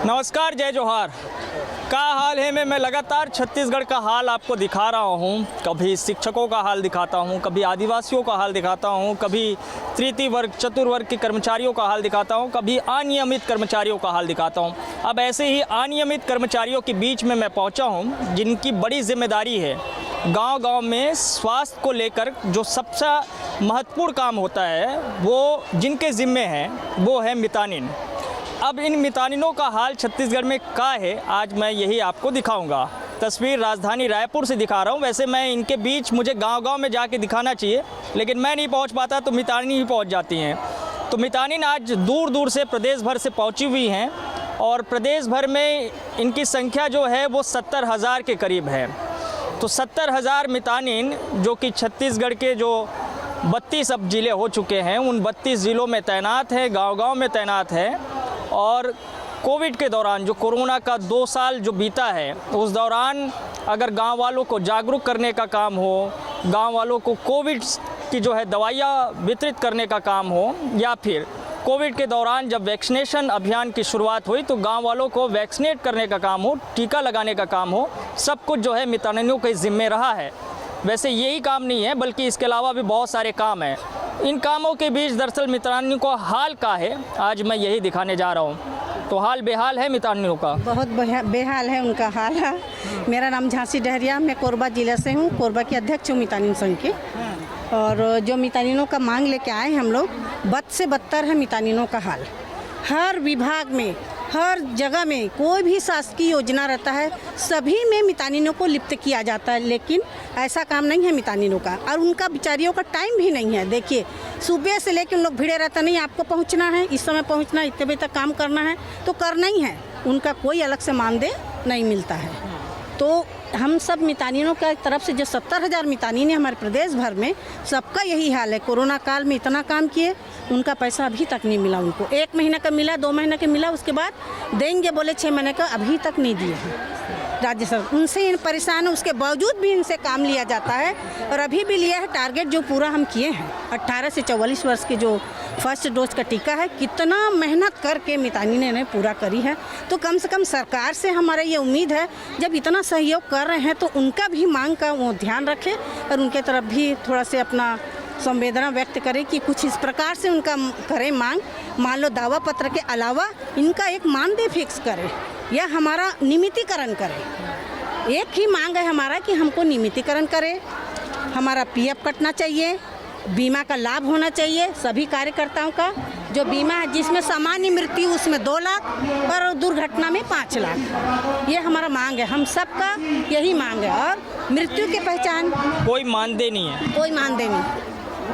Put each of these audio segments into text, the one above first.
नमस्कार, जय जोहार। क्या हाल है मैं लगातार छत्तीसगढ़ का हाल आपको दिखा रहा हूँ। कभी शिक्षकों का हाल दिखाता हूँ, कभी आदिवासियों का हाल दिखाता हूँ, कभी तृतीय वर्ग चतुर्वर्ग के कर्मचारियों का हाल दिखाता हूँ, कभी अनियमित कर्मचारियों का हाल दिखाता हूँ। अब ऐसे ही अनियमित कर्मचारियों के बीच में मैं पहुँचा हूँ जिनकी बड़ी जिम्मेदारी है गांव-गांव में स्वास्थ्य को लेकर जो सबसे महत्वपूर्ण काम होता है वो जिनके ज़िम्मे है वो है मितानिन। अब इन मितानिनों का हाल छत्तीसगढ़ में क्या है आज मैं यही आपको दिखाऊंगा। तस्वीर राजधानी रायपुर से दिखा रहा हूं। वैसे मैं इनके बीच मुझे गांव-गांव में जाके दिखाना चाहिए, लेकिन मैं नहीं पहुंच पाता तो मितानिन ही पहुंच जाती हैं। तो मितानिन आज दूर दूर से प्रदेश भर से पहुंची हुई हैं और प्रदेश भर में इनकी संख्या जो है वो 70,000 के करीब है। तो 70,000 मितानिन जो कि छत्तीसगढ़ के जो 32 अब ज़िले हो चुके हैं उन 32 ज़िलों में तैनात है, गांव-गांव में तैनात है। और कोविड के दौरान जो कोरोना का 2 साल जो बीता है उस दौरान अगर गांव वालों को जागरूक करने का काम हो, गांव वालों को कोविड की जो है दवाइयाँ वितरित करने का काम हो, या फिर कोविड के दौरान जब वैक्सीनेशन अभियान की शुरुआत हुई तो गांव वालों को वैक्सीनेट करने का काम हो, टीका लगाने का काम हो, सब कुछ जो है मितानिनों के ज़िम्मे रहा है। वैसे यही काम नहीं है बल्कि इसके अलावा भी बहुत सारे काम हैं। इन कामों के बीच दरअसल मितानिनों का हाल क्या है आज मैं यही दिखाने जा रहा हूँ। तो हाल बेहाल है मितानिनों का, बहुत बेहाल है उनका हाल है। मेरा नाम झांसी डहरिया, मैं कोरबा जिला से हूँ, कोरबा की अध्यक्ष हूँ मितानिन संघ की। और जो मितानिनों का मांग लेके आए हैं हम लोग, बद से बदतर है मितानिनों का हाल। हर विभाग में, हर जगह में कोई भी शासकीय योजना रहता है सभी में मितानिनों को लिप्त किया जाता है, लेकिन ऐसा काम नहीं है मितानिनों का। और उनका बेचारियों का टाइम भी नहीं है। देखिए सुबह से लेकर उन लोग भिड़े रहता, नहीं आपको पहुंचना है, इस समय पहुंचना, इतने बजे तक काम करना है तो करना ही है। उनका कोई अलग से मानदेय नहीं मिलता है। तो हम सब मितानिनों की तरफ से जो 70,000 मितानिन है हमारे प्रदेश भर में, सबका यही हाल है। कोरोना काल में इतना काम किए, उनका पैसा अभी तक नहीं मिला उनको। 1 महीना का मिला, 2 महीने का मिला, उसके बाद देंगे बोले 6 महीने का, अभी तक नहीं दिए हैं राज्य सरकार। उनसे परेशान है, उसके बावजूद भी इनसे काम लिया जाता है और अभी भी लिया है। टारगेट जो पूरा हम किए हैं 18 से 44 वर्ष के जो फर्स्ट डोज का टीका है, कितना मेहनत करके मितानिन ने पूरा करी है। तो कम से कम सरकार से हमारा ये उम्मीद है जब इतना सहयोग कर रहे हैं तो उनका भी मांग का वो ध्यान रखें और उनके तरफ भी थोड़ा से अपना संवेदना व्यक्त करें कि कुछ इस प्रकार से उनका करें मांग। मान लो दावा पत्र के अलावा इनका एक मानदेय फिक्स करें या हमारा नियमितीकरण करें। एक ही मांग है हमारा कि हमको नियमितीकरण करें, हमारा पीएफ कटना चाहिए, बीमा का लाभ होना चाहिए सभी कार्यकर्ताओं का। जो बीमा है जिसमें सामान्य मृत्यु उसमें 2 लाख और दुर्घटना में 5 लाख, ये हमारा मांग है। हम सबका यही मांग है। और मृत्यु की पहचान कोई मानदेय नहीं है, कोई मानदेय नहीं,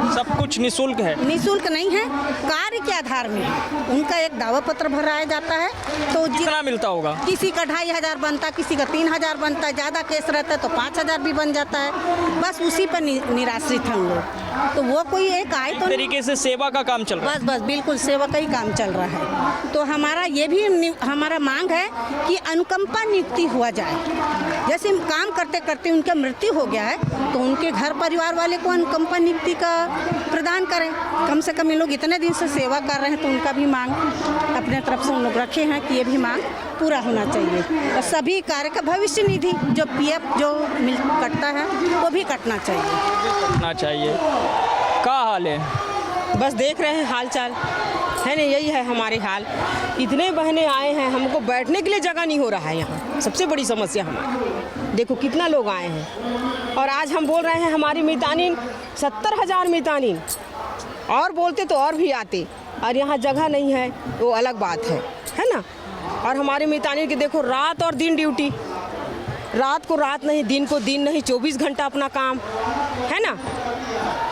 सब कुछ निःशुल्क है। निःशुल्क नहीं है, कार्य के आधार में है। उनका एक दावा पत्र भराया जाता है तो कितना मिलता होगा? किसी का 2,500 बनता, किसी का 3,000 बनता है, ज़्यादा केस रहता है तो 5,000 भी बन जाता है। बस उसी पर निराश्रित हम लोग। तो वो कोई एक आए तो तरीके से सेवा का काम चल रहा है। बस बिल्कुल सेवा का ही काम चल रहा है। तो हमारा ये भी हमारा मांग है कि अनुकंपा नियुक्ति हुआ जाए। जैसे काम करते करते उनका मृत्यु हो गया है तो उनके घर परिवार वाले को अनुकंपा नियुक्ति का प्रदान करें। कम से कम इन लोग इतने दिन से सेवा कर रहे हैं तो उनका भी मांग अपने तरफ से उन लोग रखे हैं कि ये भी मांग पूरा होना चाहिए। और सभी कार्य का भविष्य निधि जो पीएफ जो कटता है वो भी कटना चाहिए। क्या हाल है? बस देख रहे हैं हाल चाल है ना, यही है हमारे हाल। इतने बहने आए हैं, हमको बैठने के लिए जगह नहीं हो रहा है यहाँ, सबसे बड़ी समस्या हमारी। देखो कितना लोग आए हैं और आज हम बोल रहे हैं हमारी मितानिन 70,000 मितानिन, और बोलते तो और भी आते, और यहाँ जगह नहीं है वो अलग बात है ना। और हमारे मितानिन की देखो रात और दिन ड्यूटी, रात को रात नहीं, दिन को दिन नहीं, 24 घंटा अपना काम है ना।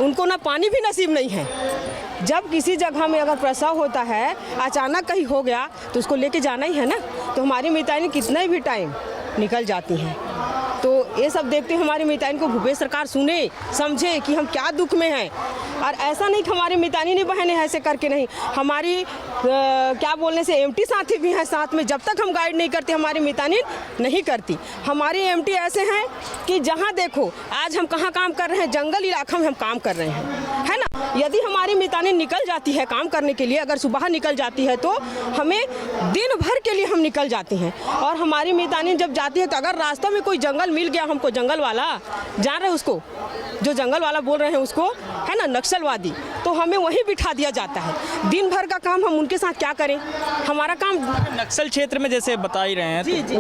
उनको ना पानी भी नसीब नहीं है। जब किसी जगह में अगर प्रसव होता है, अचानक कहीं हो गया तो उसको लेके जाना ही है ना। तो हमारी मितानिन कितना भी टाइम निकल जाती हैं। तो ये सब देखते हमारी मितानिन को भूपेश सरकार सुने, समझे कि हम क्या दुख में हैं। और ऐसा नहीं कि हमारी मितानी बहनें ऐसे करके नहीं, हमारी क्या बोलने से एमटी साथी भी हैं साथ में। जब तक हम गाइड नहीं करते हमारी मितानी नहीं करती। हमारी एमटी ऐसे हैं कि जहाँ देखो, आज हम कहाँ काम कर रहे हैं, जंगल इलाका में हम काम कर रहे हैं, है ना। यदि हमारी मितानी निकल जाती है काम करने के लिए, अगर सुबह निकल जाती है तो हमें दिन भर के लिए हम निकल जाते हैं। और हमारी मितानी जब जाती है तो अगर रास्ता में कोई जंगल मिल गया हमको, जंगल वाला जान रहे उसको, जो जंगल वाला बोल रहे हैं उसको, है ना, नक्सलवादी, तो हमें वहीं बिठा दिया जाता है। दिन भर का काम हम उनके साथ क्या करें, हमारा काम नक्सल क्षेत्र में जैसे बता ही रहे हैं, जी, जी।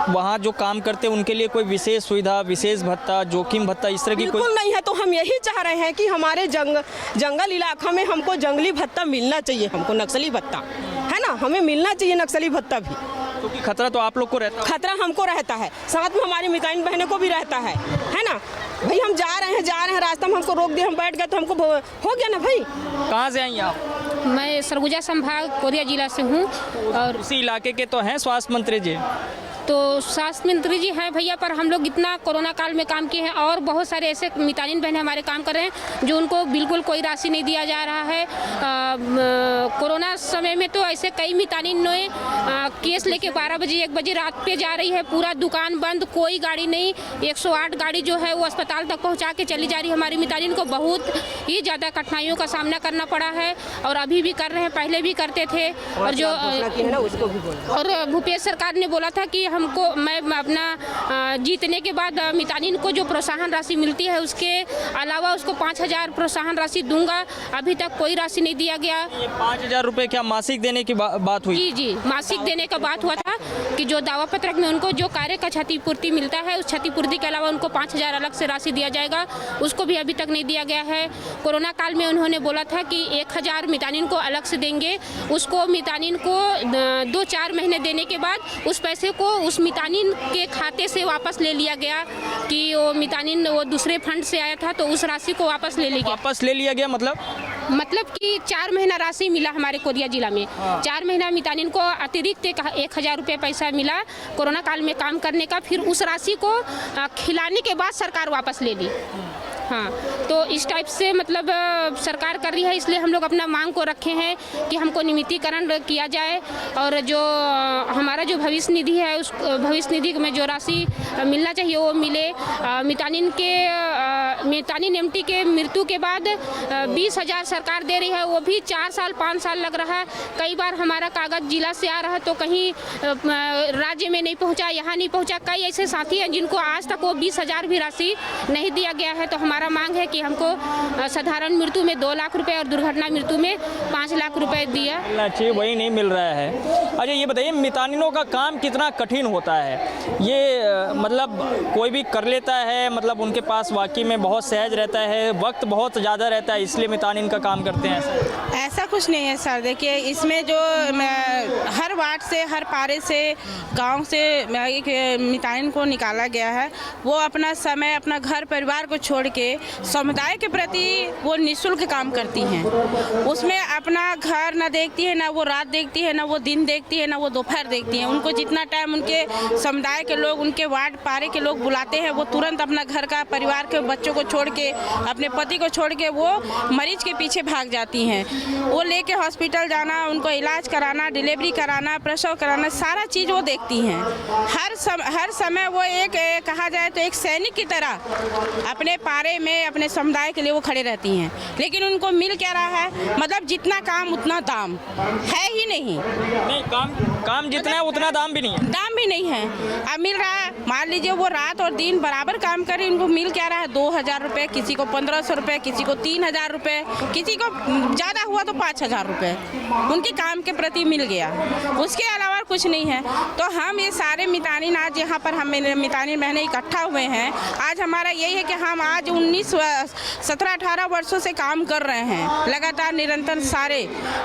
वहाँ जो काम करते हैं उनके लिए कोई विशेष सुविधा, विशेष भत्ता, जोखिम भत्ता इस तरह की कोई बिल्कुल नहीं है। तो हम यही चाह रहे हैं कि हमारे जंगल इलाका में हमको जंगली भत्ता मिलना चाहिए, हमको नक्सली भत्ता, है ना, हमें मिलना चाहिए नक्सली भत्ता भी। क्योंकि खतरा तो आप लोग को रहता है। खतरा हमको रहता है, साथ में हमारी मिताइन बहनों को भी रहता है ना। भाई हम जा रहे हैं रास्ता में हमको रोक दिया, हम बैठ गए तो हमको हो गया ना भाई। कहाँ से आई आप? मैं सरगुजा संभाग कोरिया जिला से हूँ। और उसी इलाके के तो हैं स्वास्थ्य मंत्री जी। तो स्वास्थ्य मंत्री जी हैं भैया, पर हम लोग इतना कोरोना काल में काम किए हैं और बहुत सारे ऐसे मितानिन बहनें हमारे काम कर रहे हैं जो उनको बिल्कुल कोई राशि नहीं दिया जा रहा है। कोरोना समय में तो ऐसे कई मितानिन ने केस लेके 12 बजे 1 बजे रात पे जा रही है, पूरा दुकान बंद, कोई गाड़ी नहीं, 108 गाड़ी जो है वो अस्पताल तक पहुंचा के चली जा रही है। हमारी मितानिन को बहुत ही ज़्यादा कठिनाइयों का सामना करना पड़ा है और अभी भी कर रहे हैं, पहले भी करते थे। और जो और भूपेश सरकार ने बोला था कि हमको, मैं अपना जीतने के बाद मितानिन को जो प्रोत्साहन राशि मिलती है उसके अलावा उसको 5000 प्रोत्साहन राशि दूंगा। अभी तक कोई राशि नहीं दिया गया। ये 5000 रुपये क्या मासिक देने की बात हुई? जी जी, मासिक देने का बात हुआ था कि जो दावा पत्रक में उनको जो कार्य का क्षतिपूर्ति मिलता है, उस क्षतिपूर्ति के अलावा उनको 5000 अलग से राशि दिया जाएगा, उसको भी अभी तक नहीं दिया गया है। कोरोना काल में उन्होंने बोला था कि 1000 मितानिन को अलग से देंगे, उसको मितानिन को 2-4 महीने देने के बाद उस पैसे को उस मितानिन के खाते से वापस ले लिया गया कि वो मितानिन वो दूसरे फंड से आया था तो उस राशि को वापस ले लिया गया। मतलब कि 4 महीना राशि मिला हमारे कोरिया जिला में। 4 महीना मितानिन को अतिरिक्त 1000 रुपये पैसा मिला कोरोना काल में काम करने का। फिर उस राशि को खिलाने के बाद सरकार वापस ले ली। हाँ, तो इस टाइप से मतलब सरकार कर रही है, इसलिए हम लोग अपना मांग को रखे हैं कि हमको नियमितीकरण किया जाए और जो हमारा जो भविष्य निधि है उस भविष्य निधि में जो राशि मिलना चाहिए वो मिले। मितानिन एमटी के मृत्यु के बाद 20,000 सरकार दे रही है, वो भी 4 साल 5 साल लग रहा है। कई बार हमारा कागज जिला से आ रहा है तो कहीं राज्य में नहीं पहुँचा, यहाँ नहीं पहुँचा। कई ऐसे साथी हैं जिनको आज तक वो 20,000 भी राशि नहीं दिया गया है। तो हमारा मांग है कि हमको साधारण मृत्यु में 2 लाख रुपए और दुर्घटना मृत्यु में 5 लाख रुपए दिया चाहिए, वही नहीं मिल रहा है। अच्छा ये बताइए, मितानिनों का काम कितना कठिन होता है? ये मतलब कोई भी कर लेता है, मतलब उनके पास वाकई में बहुत सहज रहता है, वक्त बहुत ज़्यादा रहता है, इसलिए मितानिन का काम करते हैं? ऐसा कुछ नहीं है सर। देखिए इसमें जो हर वार्ड से, हर पारे से, गांव से एक मितानिन को निकाला गया है, वो अपना समय, अपना घर परिवार को छोड़ के समुदाय के प्रति वो निःशुल्क काम करती हैं। उसमें अपना घर ना देखती है, ना वो रात देखती है, ना वो दिन देखती है, ना वो दोपहर देखती है। उनको जितना टाइम उनके समुदाय के लोग, उनके वार्ड पारे के लोग बुलाते हैं, वो तुरंत अपना घर का, परिवार के बच्चों को छोड़ के, अपने पति को छोड़ के वो मरीज के पीछे भाग जाती हैं। वो लेके हॉस्पिटल जाना, उनको इलाज कराना, डिलीवरी कराना, प्रसव कराना, सारा चीज़ वो देखती हैं। हर समय वो एक कहा जाए तो एक सैनिक की तरह अपने पारे में, अपने समुदाय के लिए वो खड़े रहती हैं। लेकिन उनको मिल क्या रहा है, मतलब जितना काम उतना दाम है ही नहीं। काम जितना है उतना दाम भी नहीं है। दाम भी नहीं है। अब मिल रहा है, मान लीजिए वो रात और दिन बराबर काम करे, उनको मिल क्या रहा है 2,000 रुपये, किसी को 1,500 रुपये, किसी को 3,000 रुपये, किसी को ज़्यादा हुआ तो 5,000 रुपये उनके काम के प्रति मिल गया। उसके अलावा कुछ नहीं है। तो हम ये सारे मितानिन आज यहाँ पर हम मितानिन बहनें इकट्ठा हुए हैं। आज हमारा यही है कि हम आज 17-18 वर्षों से काम कर रहे हैं लगातार, निरंतर सारे।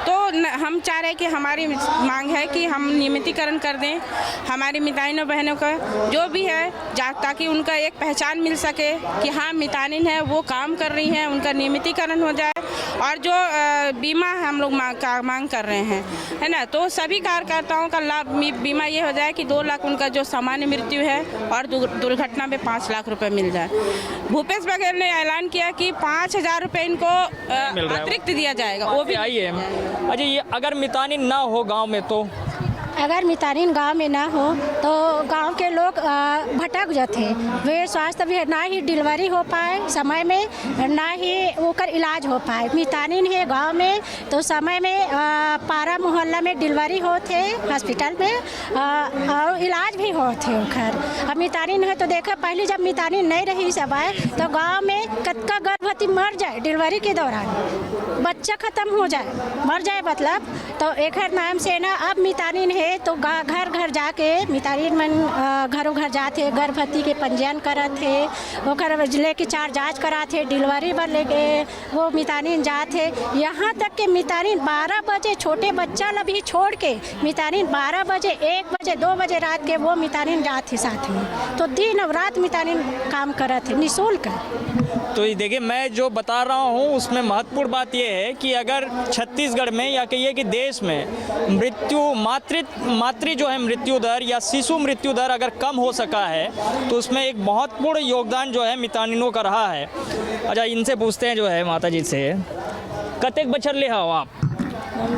तो हम चाह रहे हैं कि हमारी मांग है कि हम नियमितीकरण कर दें हमारी मितानिनों बहनों का जो भी है, ताकि उनका एक पहचान मिल सके कि हाँ मितानिन है, वो काम कर रही हैं, उनका नियमितीकरण हो जाए और जो बीमा हम लोग मांग कर रहे हैं, है ना, तो सभी कार्यकर्ताओं का लाभ बीमा ये हो जाए कि 2 लाख उनका जो सामान्य मृत्यु है और दुर्घटना में 5 लाख रुपए मिल जाए। भूपेश बघेल ने ऐलान किया कि 5,000 रुपये इनको अतिरिक्त दिया जाएगा, वो भी आई है। अच्छा, ये अगर मितानिन ना हो गांव में तो अगर मितानिन गांव में ना हो तो गांव के लोग भटक जाते, वे स्वास्थ्य भी ना ही डिलीवरी हो पाए समय में, ना ही ओकर इलाज हो पाए। मितानिन है गांव में तो समय में पारा मोहल्ला में डिलीवरी होते हॉस्पिटल में और इलाज भी होते ओकर। अब मितानिन है तो देखा पहले जब मितानिन नहीं रही सब आए तो गाँव में कतका गर्भवती मर जाए डिलीवरी के दौरान, बच्चा ख़त्म हो जाए, मर जाए मतलब। तो एक नाम से ना अब मितानिन है तो घर घर जाके मितानिन मन घरों घर जाते, गर्भवती के पंजीयन करते, ओकर लेके 4 जाँच कराते, डिलीवरी पर लेके वो मितानिन जाते। यहाँ तक के मितानिन 12 बजे छोटे बच्चा ला भी छोड़ के मितानिन 12 बजे 1 बजे 2 बजे रात के वो मितानिन जाते साथ में, तो दिन और रात मितानिन काम करते निःशुल्क। तो ये देखिए, मैं जो बता रहा हूँ उसमें महत्वपूर्ण बात यह है कि अगर छत्तीसगढ़ में या कहिए कि देश में मातृ जो है मृत्यु दर या शिशु मृत्यु दर अगर कम हो सका है तो उसमें एक महत्वपूर्ण योगदान जो है मितानिनों का रहा है। अच्छा, इनसे पूछते हैं जो है माता जी से, कतेक बछर ले हो आप?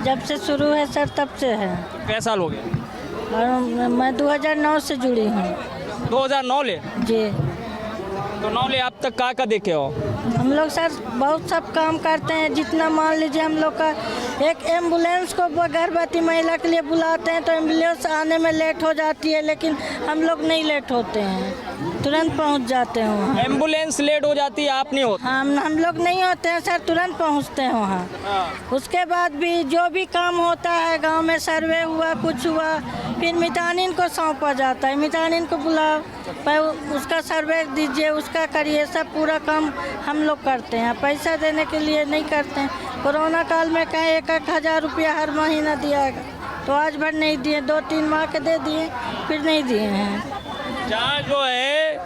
जब से शुरू है सर तब से है। कैसा साल हो गए? और मैं 2009 से जुड़ी हूँ। 2009 ले जी। तो 9 ले आप तक का देखे हो? हम लोग सर बहुत सब काम करते हैं, जितना मान लीजिए हम लोग का एक एम्बुलेंस को गर्भवती महिला के लिए बुलाते हैं तो एम्बुलेंस आने में लेट हो जाती है, लेकिन हम लोग नहीं लेट होते हैं, तुरंत पहुंच जाते हैं वहाँ। एम्बुलेंस लेट हो जाती है, आप नहीं होते? हम लोग नहीं होते हैं सर, तुरंत पहुंचते हैं वहाँ। उसके बाद भी जो भी काम होता है गांव में, सर्वे हुआ कुछ हुआ, फिर मितानिन को सौंपा जाता है, मितानिन को बुलाओ, उसका सर्वे दीजिए, उसका करिए, सब पूरा काम हम लोग करते हैं। पैसा देने के लिए नहीं करते हैं। कोरोना काल में कहीं 1,000 रुपया हर महीना दिया तो आज भर नहीं दिए, 2-3 माह के दे दिए, फिर नहीं दिए हैं। जहाँ जो है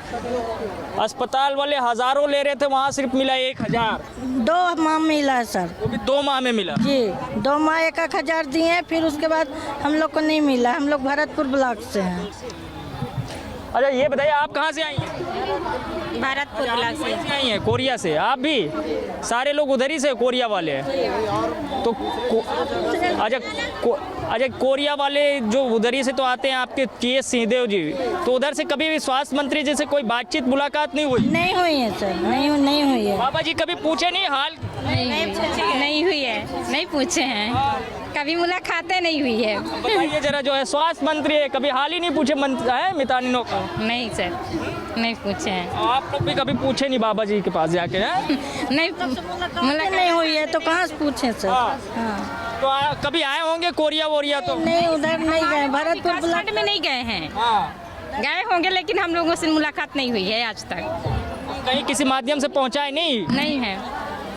अस्पताल वाले हजारों ले रहे थे वहाँ सिर्फ मिला 1,000। 2 माह मिला है सर। वो भी 2 माह में मिला? जी, 2 माह 1,000 दिए, फिर उसके बाद हम लोग को नहीं मिला। हम लोग भरतपुर ब्लॉक से हैं। अच्छा, ये बताइए आप कहाँ से आई हैं? भरतपुर ब्लॉक से आई हैं, कोरिया से। आप भी? सारे लोग उधर ही से कोरिया वाले हैं तो अच्छा, कोरिया वाले जो उधर ही से तो आते हैं आपके TS सिंहदेव जी, तो उधर से कभी भी स्वास्थ्य मंत्री जी से कोई बातचीत मुलाकात नहीं हुई? नहीं हुई है सर, नहीं हुई है। बाबा जी कभी पूछे नहीं हाल? नहीं हुई है, नहीं पूछे हैं, कभी मुलाकातें नहीं हुई है। बताइए जरा, जो है स्वास्थ्य मंत्री है, कभी हाल ही नहीं पूछे मितानिनों को? नहीं सर, नहीं पूछे हैं। आप लोग भी कभी पूछे नहीं बाबा जी के पास जाके? नहीं, मुलाकात नहीं हुई है तो कहाँ से पूछे सर? हाँ। तो कभी आए होंगे कोरिया वोरिया? तो नहीं, उधर नहीं गए, भरतपुर ब्लॉक में नहीं गए हैं। गए होंगे लेकिन हम लोगों से मुलाकात नहीं हुई है आज तक। कहीं किसी माध्यम से पहुँचाए नहीं? नहीं है,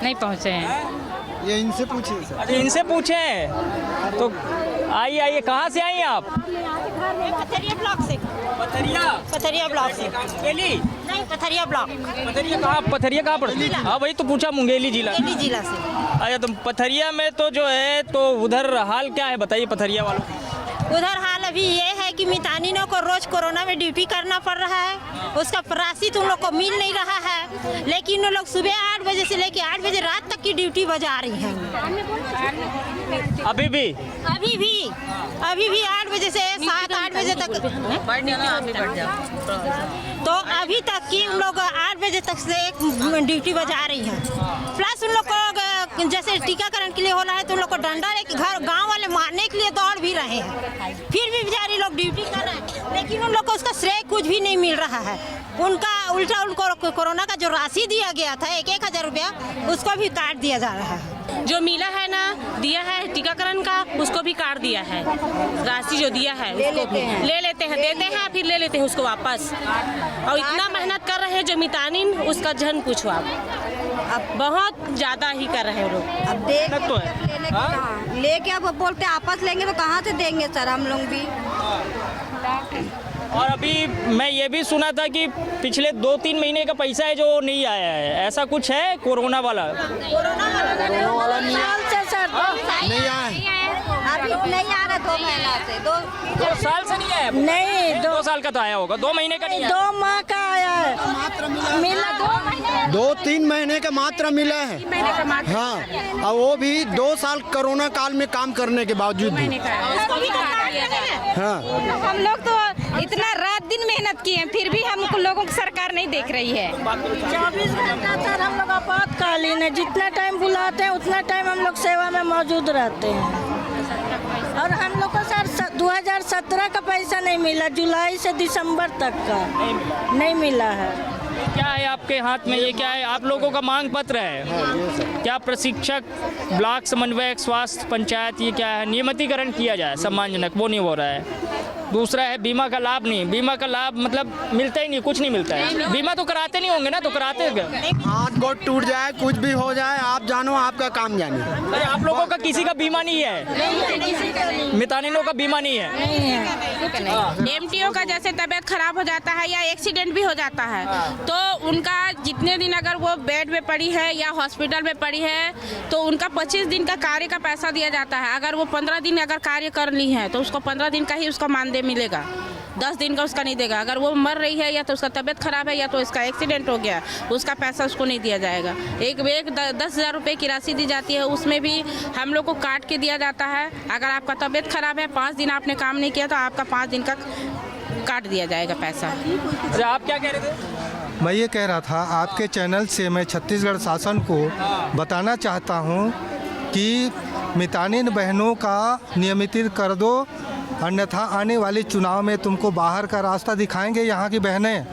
नहीं पहुँचे हैं। ये इनसे पूछिए सर। अच्छा, इनसे पूछे हैं तो आइए। कहाँ से आई आप? पथरिया ब्लॉक से। पथरिया ब्लॉक से। मुंगेली? नहीं, पथरिया ब्लॉक। पथरिया कहाँ पड़ती? हाँ, वही तो पूछा, मुंगेली जिला जिला से। अच्छा, तो पथरिया में तो जो है तो उधर हाल क्या है बताइए पथरिया वालों? उधर हाल अभी ये है कि मितानिनों को रोज कोरोना में ड्यूटी करना पड़ रहा है, उसका राशि तो उन लोग को मिल नहीं रहा है, लेकिन वो लोग सुबह 8 बजे से लेकर 8 बजे रात तक की ड्यूटी बजा रही हैं। अभी भी 8 बजे से 7-8 बजे तक, तो अभी तक की उन लोग 8 बजे तक से ड्यूटी बजा रही हैं। प्लस उन लोग को जैसे टीकाकरण के लिए हो रहा है तो उन लोग को डंडा लेके गाँव वाले मारने के लिए दौड़ भी रहे हैं, फिर भी बेचारे लोग ड्यूटी कर रहे हैं, लेकिन उन लोग को उसका श्रेय कुछ भी नहीं मिल रहा है। उनका उल्टा उनको कोरोना का जो राशि दिया गया था 1,000 रुपया, उसको भी काट दिया जा रहा है। जो मिला है ना, दिया है टीकाकरण का, उसको भी काट दिया है। राशि जो दिया है उसको भी ले लेते हैं, देते हैं फिर ले लेते हैं उसको वापस। और इतना मेहनत कर रहे हैं जो मितानिन, उसका जन पूछो आप, बहुत ज़्यादा ही कर रहे हैं लोग। अब देख तो है लेके अब बोलते आपस लेंगे तो कहाँ से देंगे सर हम लोग भी। और अभी मैं ये भी सुना था कि पिछले 2-3 महीने का पैसा है जो नहीं आया है, ऐसा कुछ है कोरोना वाला? नहीं आया, अभी नहीं आ रहा 2 महीना से 2 साल से नहीं आया? नहीं, 2 साल का तो आया होगा, 2 महीने का नहीं आया? 2 माह का आया है, मिला 2 महीने 2-3 महीने का मात्र मिला है। हाँ, और वो भी 2 साल कोरोना काल में काम करने के बावजूद भी। हाँ, हम लोग तो इतना रात दिन मेहनत किए हैं, फिर भी हम लोगों को सरकार नहीं देख रही है। 24 घंटा सर हम लोग आपातकालीन है, जितना टाइम बुलाते हैं उतना टाइम हम लोग सेवा में मौजूद रहते हैं। और हम लोग को सर 2017 का पैसा नहीं मिला, जुलाई से दिसंबर तक का नहीं मिला है। क्या है आपके हाथ में, ये क्या है? आप लोगों का मांग पत्र है क्या? प्रशिक्षक, ब्लॉक समन्वयक, स्वास्थ्य, पंचायत, ये क्या है? नियमितीकरण किया जाए सम्मानजनक, वो नहीं हो रहा है। दूसरा है बीमा का लाभ नहीं, बीमा का लाभ मतलब मिलता ही नहीं, कुछ नहीं मिलता है। बीमा तो कराते नहीं होंगे ना, तो कराते क्या? हाथ गोड़ टूट जाए, कुछ भी हो जाए, आप जानो आपका काम जाने। अरे आप लोगों का किसी का बीमा नहीं है? मितानिनों का बीमा नहीं है? एमटीओ का जैसे तबीयत खराब हो जाता है या एक्सीडेंट भी हो जाता है तो उनका जितने दिन अगर वो बेड में पड़ी है या हॉस्पिटल में पड़ी है तो उनका 25 दिन का कार्य का पैसा दिया जाता है। अगर वो 15 दिन अगर कार्य कर ली है तो उसको 15 दिन का ही उसका मानदेय मिलेगा, 10 दिन का उसका नहीं देगा। अगर वो मर रही है या तो उसका तबीयत खराब है या तो इसका एक्सीडेंट हो गया, उसका पैसा उसको नहीं दिया जाएगा। एक 10,000 रुपये की राशि दी जाती है, उसमें भी हम लोग को काट के दिया जाता है। अगर आपका तबीयत खराब है, 5 दिन आपने काम नहीं किया तो आपका 5 दिन का काट दिया जाएगा पैसा। आप क्या कह रहे थे? मैं ये कह रहा था आपके चैनल से मैं छत्तीसगढ़ शासन को बताना चाहता हूँ कि मितानिन बहनों का नियमित कर दो, अन्यथा आने वाले चुनाव में तुमको बाहर का रास्ता दिखाएंगे। यहाँ की बहनें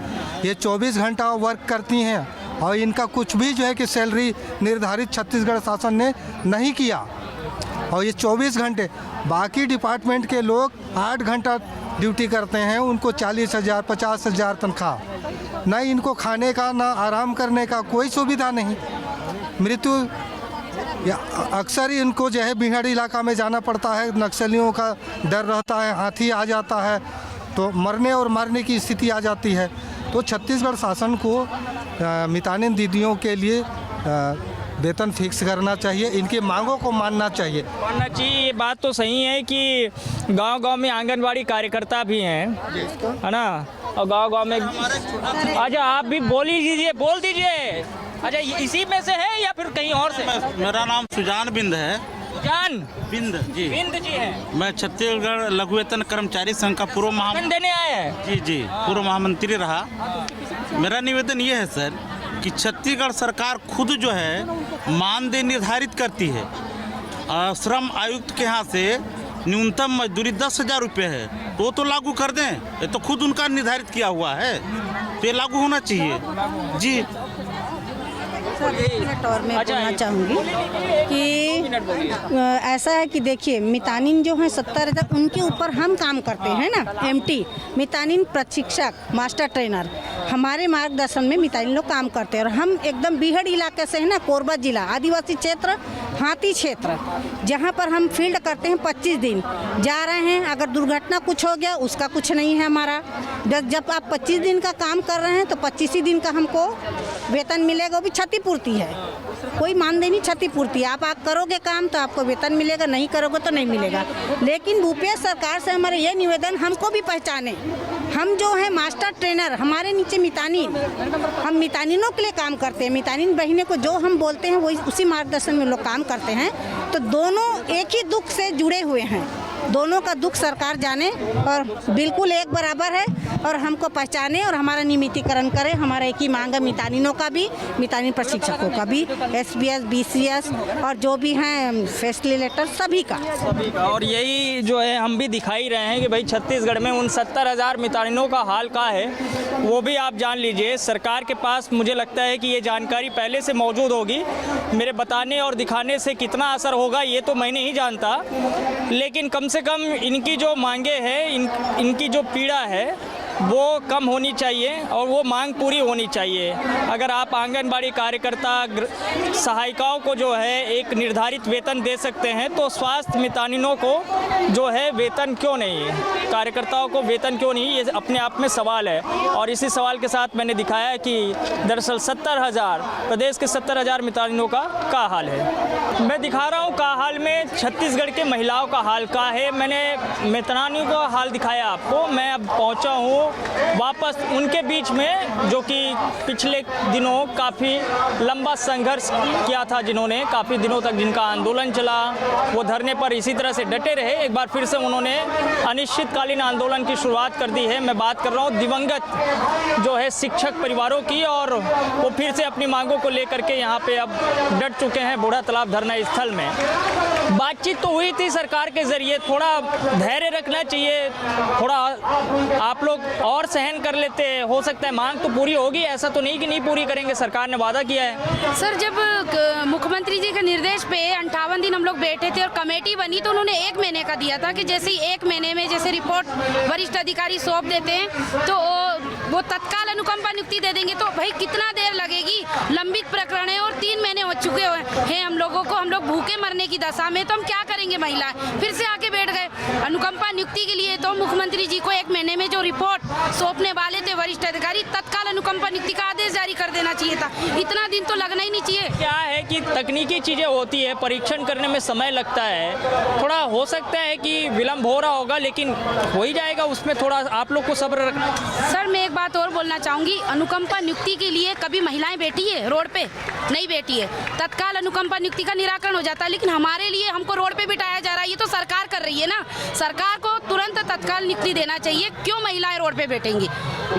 ये 24 घंटा वर्क करती हैं और इनका कुछ भी जो है कि सैलरी निर्धारित छत्तीसगढ़ शासन ने नहीं किया, और ये 24 घंटे, बाकी डिपार्टमेंट के लोग 8 घंटा ड्यूटी करते हैं, उनको 40,000 50,000 तनख्वाह, ना इनको खाने का ना आराम करने का कोई सुविधा नहीं। मृत्यु अक्सर ही इनको जो है बिहाड़ी इलाका में जाना पड़ता है, नक्सलियों का डर रहता है, हाथी आ जाता है तो मरने और मारने की स्थिति आ जाती है। तो छत्तीसगढ़ शासन को मितानिन दीदियों के लिए वेतन फिक्स करना चाहिए, इनकी मांगों को मानना चाहिए। ये बात तो सही है कि गांव-गांव में आंगनवाड़ी कार्यकर्ता भी हैं, है ना, और गांव-गांव में। अच्छा आप भी बोल दीजिए। अच्छा इसी में से है या फिर कहीं और से? मेरा नाम सुजान बिंद है। सुजान बिंद जी है। मैं छत्तीसगढ़ लघु वेतन कर्मचारी संघ का पूर्व महामंत्री देने आया है। जी पूर्व महामंत्री रहा। मेरा निवेदन ये है सर कि छत्तीसगढ़ सरकार खुद जो है मानदेय निर्धारित करती है। श्रम आयुक्त के यहाँ से न्यूनतम मजदूरी 10,000 रुपये है, तो लागू कर दें। ये तो खुद उनका निर्धारित किया हुआ है, तो ये लागू होना चाहिए जी। और मैं बोलना चाहूँगी कि ऐसा है कि देखिए मितानिन जो है 70,000 उनके ऊपर हम काम करते हैं ना, एमटी मितानिन प्रशिक्षक, मास्टर ट्रेनर, हमारे मार्गदर्शन में मितानिन लोग काम करते हैं। और हम एकदम बीहड़ इलाके से है ना, कोरबा जिला, आदिवासी क्षेत्र, हाथी क्षेत्र, जहाँ पर हम फील्ड करते हैं 25 दिन जा रहे हैं। अगर दुर्घटना कुछ हो गया उसका कुछ नहीं है हमारा। जब आप 25 दिन का काम कर रहे हैं तो 25 ही दिन का हमको वेतन मिलेगा, वो भी क्षतिपूर्ति है, कोई मानदेय नहीं, क्षतिपूर्ति। आप करोगे काम तो आपको वेतन मिलेगा, नहीं करोगे तो नहीं मिलेगा। लेकिन भूपेश सरकार से हमारे ये निवेदन, हमको भी पहचाने। हम जो है मास्टर ट्रेनर, हमारे नीचे मितानिन, हम मितानिनों के लिए काम करते हैं। मितानिन बहनें को जो हम बोलते हैं वही उसी मार्गदर्शन में लोग काम करते हैं। तो दोनों एक ही दुख से जुड़े हुए हैं, दोनों का दुख सरकार जाने और बिल्कुल एक बराबर है, और हमको पहचाने और हमारा नियमितीकरण करे। हमारा एक ही मांग है मितानिनों का भी, मितानिन प्रशिक्षकों का भी, SBS, BCS और जो भी हैं फैसिलिटेटर सभी का। और यही जो है हम भी दिखाई रहे हैं कि भाई छत्तीसगढ़ में उन 70,000 मितानिनों का हाल का है, वो भी आप जान लीजिए। सरकार के पास मुझे लगता है कि ये जानकारी पहले से मौजूद होगी। मेरे बताने और दिखाने से कितना असर होगा ये तो मैं नहीं जानता, लेकिन कम से कम इनकी जो मांगे हैं, इनकी जो पीड़ा है वो कम होनी चाहिए और वो मांग पूरी होनी चाहिए। अगर आप आंगनबाड़ी कार्यकर्ता सहायिकाओं को जो है एक निर्धारित वेतन दे सकते हैं तो स्वास्थ्य मितानिनों को जो है वेतन क्यों नहीं है, कार्यकर्ताओं को वेतन क्यों नहीं, ये अपने आप में सवाल है। और इसी सवाल के साथ मैंने दिखाया कि दरअसल 70,000 प्रदेश के 70,000 मितानिनों का हाल है। मैं दिखा रहा हूँ का हाल में छत्तीसगढ़ के महिलाओं का हाल का है। मैंने मितानियों का हाल दिखाया आपको। मैं अब पहुँचा हूँ वापस उनके बीच में जो कि पिछले दिनों काफ़ी लंबा संघर्ष किया था, जिन्होंने काफ़ी दिनों तक जिनका आंदोलन चला, वो धरने पर इसी तरह से डटे रहे। एक बार फिर से उन्होंने अनिश्चितकालीन आंदोलन की शुरुआत कर दी है। मैं बात कर रहा हूँ दिवंगत जो है शिक्षक परिवारों की, और वो फिर से अपनी मांगों को लेकर के यहाँ पे अब डट चुके हैं बूढ़ा तालाब धरना स्थल में। बातचीत तो हुई थी सरकार के ज़रिए, थोड़ा धैर्य रखना चाहिए, थोड़ा आप लोग और सहन कर लेते, हो सकता है मांग तो पूरी होगी, ऐसा तो नहीं कि नहीं पूरी करेंगे, सरकार ने वादा किया है। सर, जब मुख्यमंत्री जी के निर्देश पे 58 दिन हम लोग बैठे थे और कमेटी बनी तो उन्होंने 1 महीने का दिया था कि जैसे ही 1 महीने में जैसे रिपोर्ट वरिष्ठ अधिकारी सौंप देते हैं तो वो तत्काल अनुकंपा नियुक्ति दे देंगे। तो भाई कितना देर लगेगी, लंबित प्रकरण है और 3 महीने हो चुके हैं हम लोगों को, हम लोग भूखे मरने की दशा में, तो हम क्या करेंगे। महिलाएं फिर से आके बैठ गए अनुकंपा नियुक्ति के लिए। तो मुख्यमंत्री जी को 1 महीने में जो रिपोर्ट सौंपने वाले थे वरिष्ठ अधिकारी, तत्काल अनुकंपा नियुक्ति का आदेश जारी कर देना चाहिए था। इतना दिन तो लगना ही नहीं चाहिए। क्या है कि तकनीकी चीज़ें होती है, परीक्षण करने में समय लगता है, थोड़ा हो सकता है कि विलम्ब हो रहा होगा, लेकिन हो ही जाएगा, उसमें थोड़ा आप लोग को सब्र रखना। सर, मैं एक बात और बोलना चाहूँगी, अनुकंपा नियुक्ति के लिए कभी महिलाएं बैठी है रोड पे? नहीं बैठी है। तत्काल अनुकंपा नियुक्ति का निराकरण हो जाता है, लेकिन हमारे लिए हमको रोड पे बिठाया जा रहा है। ये तो सरकार कर रही है ना, सरकार को तुरंत तत्काल नियुक्ति देना चाहिए। क्यों महिलाएं रोड पे बैठेंगी?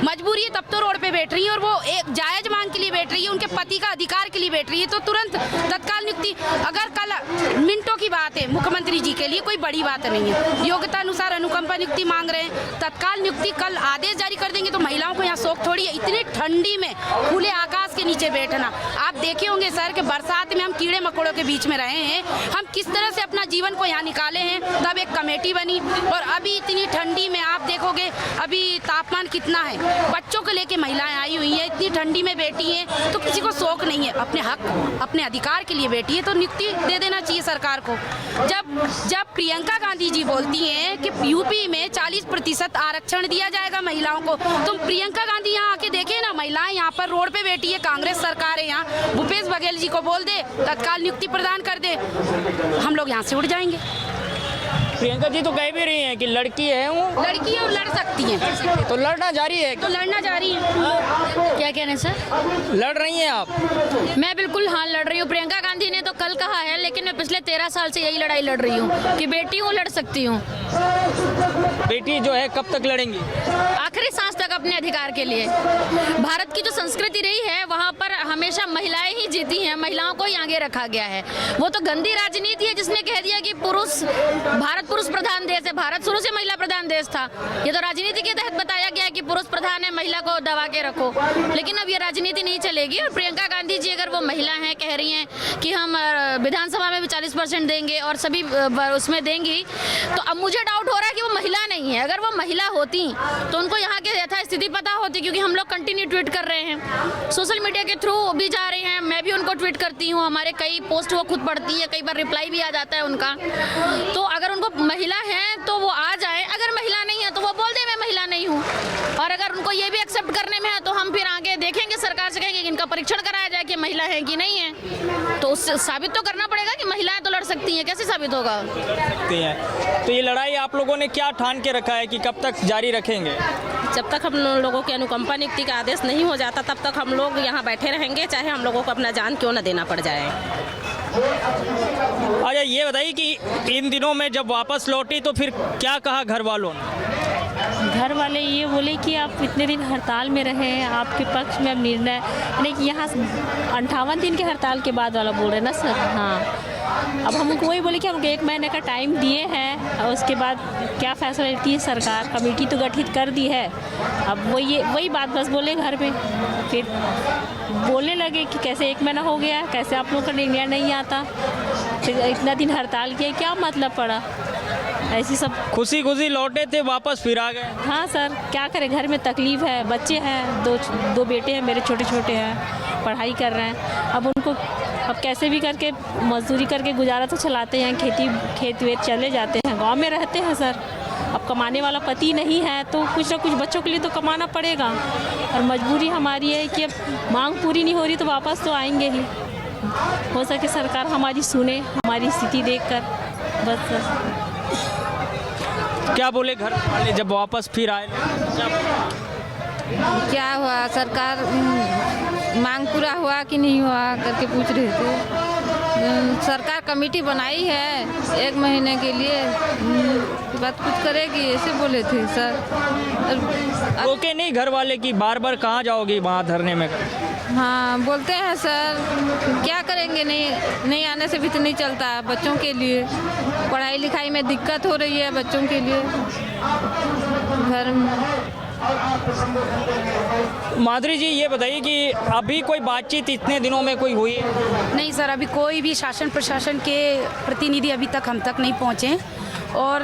मजबूरी है तब तो रोड पे बैठ रही है, और वो एक जायज मांग के लिए बैठ रही है, उनके पति का अधिकार के लिए बैठ रही है, तो तुरंत तत्काल नियुक्ति। अगर कल मिनटों की बात है, मुख्यमंत्री जी के लिए कोई बड़ी बात नहीं है, योग्यता अनुसार अनुकंपा नियुक्ति मांग रहे हैं, तत्काल नियुक्ति कल आदेश जारी कर देंगे तो महिलाओं को यहाँ शौक थोड़ी है इतनी ठंडी में खुले आकाश के नीचे बैठना। आप देखे होंगे सर कि बरसात में हम कीड़े मकोड़ों के बीच में रहे हैं, हम किस तरह से अपना जीवन को यहाँ निकाले हैं, तब एक कमेटी बनी। और अभी इतनी ठंडी में आप देखोगे अभी तापमान कितना है, बच्चों को लेके महिलाएं आई हुई हैं, इतनी ठंडी में बैठी हैं, तो किसी को शौक नहीं है, अपने हक अपने अधिकार के लिए बैठी है, तो नियुक्ति दे देना चाहिए सरकार को। जब प्रियंका गांधी जी बोलती हैं कि यूपी में 40% आरक्षण दिया जाएगा महिलाओं को, तो प्रियंका गांधी यहाँ आके देखे ना, महिलाएं यहाँ पर रोड पे बैठी है, कांग्रेस सरकार है यहाँ, भूपेश बघेल जी को बोल दे तत्काल नियुक्ति प्रदान कर दे, हम लोग यहाँ से उड़ जाएंगे। प्रियंका जी तो कह भी रही हैं कि लड़की है, वो लड़की है और लड़ सकती है, तो लड़ना जारी है। तो लड़ना जारी है। क्या कह रहे हैं सर? लड़ रही हैं आप? मैं बिल्कुल हाँ लड़ रही हूँ। प्रियंका गांधी ने तो कल कहा है, लेकिन मैं पिछले 13 साल से यही लड़ाई लड़ रही हूँ कि बेटी हूँ, लड़ सकती हूँ। बेटी जो है कब तक लड़ेंगी? आखिरी सांस तक अपने अधिकार के लिए। भारत की जो संस्कृति रही है वहाँ पर हमेशा महिलाएं ही जीती हैं, महिलाओं को ही आगे रखा गया है। वो तो गंदी राजनीति है जिसने कह दिया कि भारत पुरुष प्रधान देश है। भारत शुरू से महिला प्रधान देश था। ये तो राजनीति के तहत बताया गया है कि पुरुष प्रधान है, महिला को दबा के रखो, लेकिन अब ये राजनीति नहीं चलेगी। और प्रियंका गांधी जी अगर वो महिला हैं, कह रही हैं कि हम विधानसभा में भी 40% देंगे और सभी उसमें देंगी, तो अब मुझे डाउट हो रहा है कि वो महिला नहीं है। अगर वो महिला होती तो उनको यहाँ के यथास्थिति पता होती, क्योंकि हम लोग कंटिन्यू ट्वीट कर रहे हैं, सोशल मीडिया के थ्रू भी जा रहे हैं, मैं भी उनको ट्वीट करती हूँ, हमारे कई पोस्ट वो खुद पढ़ती है, कई बार रिप्लाई भी आ जाता है उनका। तो अगर उनको महिला है तो वो आ जाए, अगर महिला नहीं है तो वो बोल दे मैं महिला नहीं हूँ। और अगर उनको ये भी एक्सेप्ट करने में है तो हम फिर आगे देखेंगे, सरकार से कहेंगे कि इनका परीक्षण कराया जाए कि महिला है कि नहीं है। तो उससे साबित तो करना पड़ेगा कि महिलाएं तो लड़ सकती हैं, कैसे साबित होगा? तो ये लड़ाई आप लोगों ने क्या ठान के रखा है कि कब तक जारी रखेंगे? जब तक हम लोगों के अनुकंपा नियुक्ति का आदेश नहीं हो जाता तब तक हम लोग यहाँ बैठे रहेंगे, चाहे हम लोगों को अपना जान क्यों न देना पड़ जाए। अच्छा, ये बताइए कि इन दिनों में जब वापस लौटी तो फिर क्या कहा घर वालों ने? घर वाले ये बोले कि आप इतने दिन हड़ताल में रहे, आपके पक्ष में अब निर्णय, यानी कि यहाँ 58 दिन के हड़ताल के बाद वाला बोल रहे ना सर। हाँ, अब हमको वही बोले कि हमको 1 महीने का टाइम दिए हैं और उसके बाद क्या फैसला लेती है सरकार। कमेटी तो गठित कर दी है, अब वही बात बस बोले घर पे। फिर बोलने लगे कि कैसे 1 महीना हो गया, कैसे आप लोगों का निर्णय नहीं आता, फिर इतना दिन हड़ताल किया, क्या मतलब पड़ा। ऐसी सब। खुशी खुशी लौटे थे, वापस फिर आ गए। हाँ सर, क्या करें, घर में तकलीफ़ है, बच्चे हैं, दो बेटे हैं मेरे, छोटे छोटे हैं, पढ़ाई कर रहे हैं। अब उनको अब कैसे भी करके मजदूरी करके गुजारा तो चलाते हैं, खेत वेत चले जाते हैं, गांव में रहते हैं सर। अब कमाने वाला पति नहीं है तो कुछ ना कुछ बच्चों के लिए तो कमाना पड़ेगा, और मजबूरी हमारी है कि अब मांग पूरी नहीं हो रही तो वापस तो आएंगे ही। हो सके सरकार हमारी सुने, हमारी स्थिति देखकर, बस सर। क्या बोले घर वाले जब वापस फिर आए? क्या हुआ, सरकार मांग पूरा हुआ कि नहीं हुआ करके पूछ रहे थे। सरकार कमेटी बनाई है 1 महीने के लिए, बात कुछ करेगी ऐसे बोले थे सर। रोके नहीं घर वाले कि बार बार कहाँ जाओगी वहाँ धरने में? हाँ बोलते हैं सर, क्या करेंगे, नहीं आने से भी तो नहीं चलता है। बच्चों के लिए पढ़ाई लिखाई में दिक्कत हो रही है, बच्चों के लिए घर में। माधुरी जी ये बताइए कि अभी कोई बातचीत इतने दिनों में कोई हुई? नहीं सर, अभी कोई भी शासन प्रशासन के प्रतिनिधि अभी तक हम तक नहीं पहुँचे। और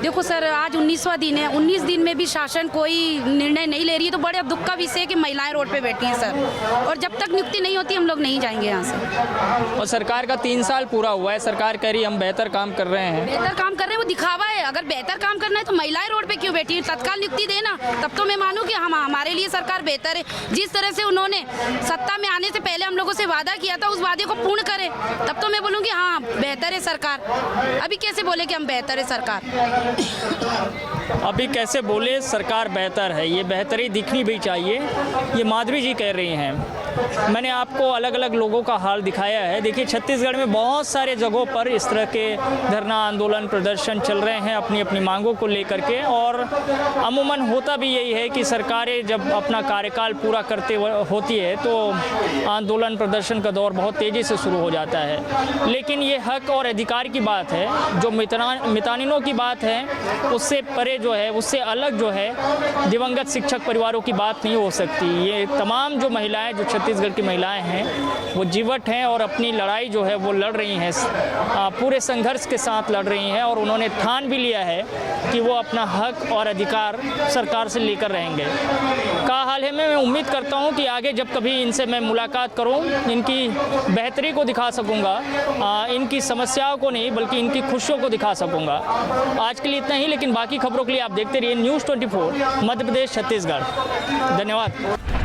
देखो सर, आज 19वां दिन है, 19 दिन में भी शासन कोई निर्णय नहीं ले रही है, तो बड़े दुख का विषय है कि महिलाएं रोड पे बैठी हैं सर। और जब तक नियुक्ति नहीं होती हम लोग नहीं जाएंगे यहाँ से। और सरकार का 3 साल पूरा हुआ है, सरकार कह रही हम बेहतर काम कर रहे हैं। बेहतर काम कर रहे हैं, वो दिखावा है। अगर बेहतर काम करना है तो महिलाएं रोड पे क्यों बैठी है? तत्काल नियुक्ति देना, तब तो मैं मानूँ कि हमारे लिए सरकार बेहतर है। जिस तरह से उन्होंने सत्ता में आने से पहले हम लोगों से वादा किया था, उस वादे को पूर्ण करें, तब तो मैं बोलूँगी हाँ बेहतर है सरकार। अभी कैसे बोले कि हम बेहतर है सरकार? अभी कैसे बोले सरकार बेहतर है? ये बेहतरी दिखनी भी चाहिए, ये माधुरी जी कह रही हैं। मैंने आपको अलग अलग लोगों का हाल दिखाया है। देखिए छत्तीसगढ़ में बहुत सारे जगहों पर इस तरह के धरना आंदोलन प्रदर्शन चल रहे हैं अपनी अपनी मांगों को लेकर के, और अमूमन होता भी यही है कि सरकारें जब अपना कार्यकाल पूरा करते होती है तो आंदोलन प्रदर्शन का दौर बहुत तेज़ी से शुरू हो जाता है। लेकिन ये हक और अधिकार की बात है, जो मितानिनों की बात है उससे परे जो है, उससे अलग जो है दिवंगत शिक्षक परिवारों की बात नहीं हो सकती। ये तमाम जो महिलाएं, जो छत्तीसगढ़ की महिलाएं हैं, वो जीवट हैं और अपनी लड़ाई जो है वो लड़ रही हैं, पूरे संघर्ष के साथ लड़ रही हैं, और उन्होंने ठान भी लिया है कि वो अपना हक और अधिकार सरकार से लेकर रहेंगे। का हाल है, मैं उम्मीद करता हूँ कि आगे जब कभी इनसे मैं मुलाकात करूँ, इनकी बेहतरी को दिखा सकूँगा, इनकी समस्याओं को नहीं बल्कि इनकी खुशियों को दिखा सकूँगा। आज के लिए इतना ही, लेकिन बाकी खबरों के लिए आप देखते रहिए News 24 मध्य प्रदेश छत्तीसगढ़। धन्यवाद।